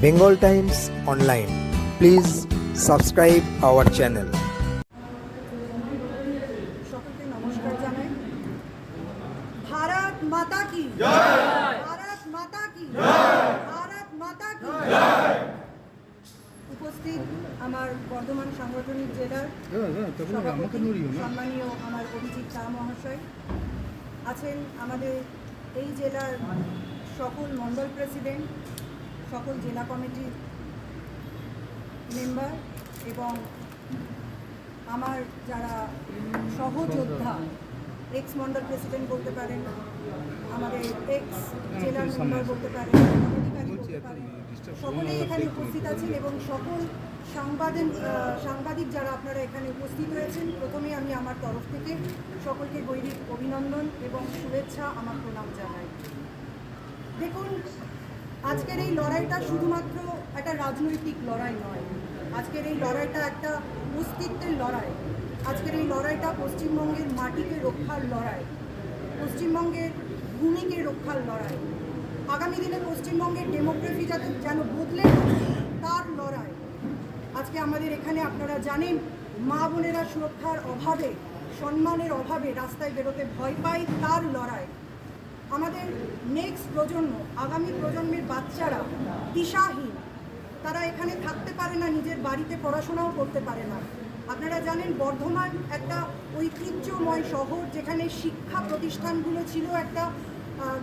Bengal Times Online. Please subscribe our channel. সকলকে নমস্কার জানাই। ভারত মাতা কি জয়, ভারত মাতা কি জয়, ভারত মাতা কি জয়। উপস্থিত আমার বর্ধমান সাংগঠনিক জেলার সভাপতি সম্মানীয় আমার অভিজিৎ শাহ মহাশয় আছেন, আমাদের এই জেলার সকল মণ্ডল প্রেসিডেন্ট, সকল জেলা কমিটির মেম্বার এবং আমার যারা সহযোদ্ধা, এক্স মন্ডল প্রেসিডেন্ট বলতে পারেন, আমাদের এক্স জেলার মেম্বার বলতে পারেন, অধিকারী বলতে পারেন, সকলেই এখানে উপস্থিত আছেন এবং সকল সাংবাদিক যারা আপনারা এখানে উপস্থিত হয়েছেন, প্রথমে আমি আমার তরফ থেকে সকলকে গৈরিক অভিনন্দন এবং শুভেচ্ছা, আমার প্রণাম জানাই। দেখুন, আজকের এই লড়াইটা শুধুমাত্র একটা রাজনৈতিক লড়াই নয়, আজকের এই লড়াইটা একটা অস্তিত্বের লড়াই। আজকের এই লড়াইটা পশ্চিমবঙ্গের মাটিকে রক্ষার লড়াই, পশ্চিমবঙ্গের ভূমিকে রক্ষার লড়াই, আগামী দিনে পশ্চিমবঙ্গের ডেমোগ্রাফি যেন বদলে তার লড়াই। আজকে আমাদের এখানে আপনারা জানেন, মা বোনেরা সুরক্ষার অভাবে, সম্মানের অভাবে রাস্তায় বেরোতে ভয় পায়, তার লড়াই। আমাদের নেক্সট প্রজন্ম, আগামী প্রজন্মের বাচ্চারা দিশাহীন, তারা এখানে থাকতে পারে না, নিজের বাড়িতে পড়াশোনাও করতে পারে না। আপনারা জানেন, বর্ধমান একটা ঐতিহ্যময় শহর, যেখানে শিক্ষা প্রতিষ্ঠানগুলো ছিল একটা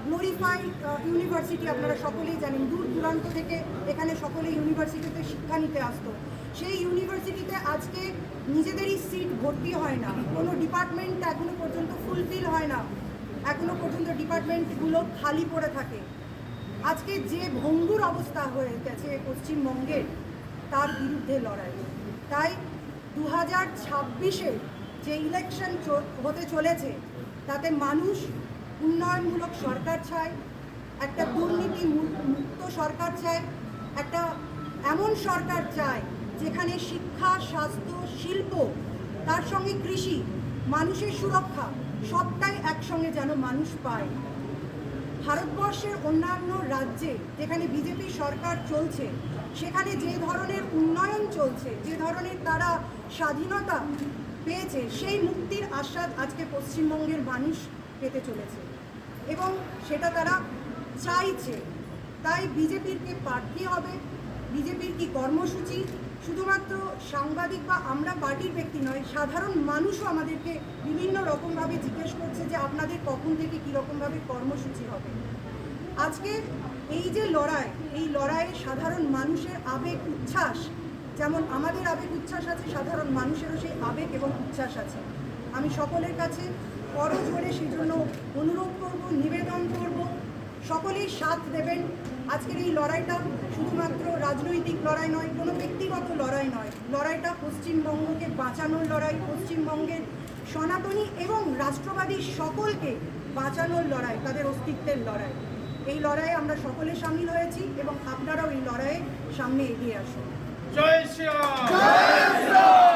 গ্লোরিফাইড ইউনিভার্সিটি। আপনারা সকলেই জানেন, দূর দূরান্ত থেকে এখানে সকলে ইউনিভার্সিটিতে শিক্ষা নিতে আসতো। সেই ইউনিভার্সিটিতে আজকে নিজেদেরই সিট ভর্তি হয় না, কোনো ডিপার্টমেন্ট এখনো পর্যন্ত ফুলফিল হয় না, এখনো পর্যন্ত ডিপার্টমেন্টগুলো খালি পড়ে থাকে। আজকে যে ভঙ্গুর অবস্থা হয়ে গেছে পশ্চিমবঙ্গের, তার বিরুদ্ধে লড়াই। তাই 2026-এ যে ইলেকশন হতে চলেছে, তাতে মানুষ উন্নয়নমূলক সরকার চায়, একটা দুর্নীতি মুক্ত সরকার চায়, একটা এমন সরকার চায় যেখানে শিক্ষা, স্বাস্থ্য, শিল্প, তার সঙ্গে কৃষি, মানুষের সুরক্ষা সবটাই একসঙ্গে যেন মানুষ পায়। ভারতবর্ষের অন্যান্য রাজ্যে যেখানে বিজেপি সরকার চলছে, সেখানে যে ধরনের উন্নয়ন চলছে, যে ধরনের তারা স্বাধীনতা পেয়েছে, সেই মুক্তির আস্বাদ আজকে পশ্চিমবঙ্গের মানুষ পেতে চলেছে এবং সেটা তারা চাইছে। তাই বিজেপির কি প্রার্থী হবে, বিজেপির কি কর্মসূচি, শুধুমাত্র সাংবাদিক বা আমরা পার্টির ব্যক্তি নয়, সাধারণ মানুষও আমাদেরকে বিভিন্ন রকমভাবে জিজ্ঞেস করছে যে আপনাদের কখন থেকে কীরকমভাবে কর্মসূচি হবে। আজকে এই যে লড়াই, এই লড়াইয়ে সাধারণ মানুষের আবেগ উচ্ছ্বাস, যেমন আমাদের আবেগ উচ্ছ্বাস আছে, সাধারণ মানুষেরও সেই আবেগ এবং উচ্ছ্বাস আছে। আমি সকলের কাছে করজোড়ে সেজন্য অনুরোধ করব, নিবেদন করব, সকলেই সাথ দেবেন। আজকের এই লড়াইটা শুধুমাত্র রাজনৈতিক লড়াই নয়, কোনো ব্যক্তিগত লড়াই নয়, লড়াইটা পশ্চিমবঙ্গকে বাঁচানোর লড়াই, পশ্চিমবঙ্গের সনাতনী এবং রাষ্ট্রবাদী সকলকে বাঁচানোর লড়াই, তাদের অস্তিত্বের লড়াই। এই লড়াইয়ে আমরা সকলে সামিল হয়েছি এবং আপনারাও এই লড়াইয়ে সামনে এগিয়ে আসুন। জয় শ্রী রাম।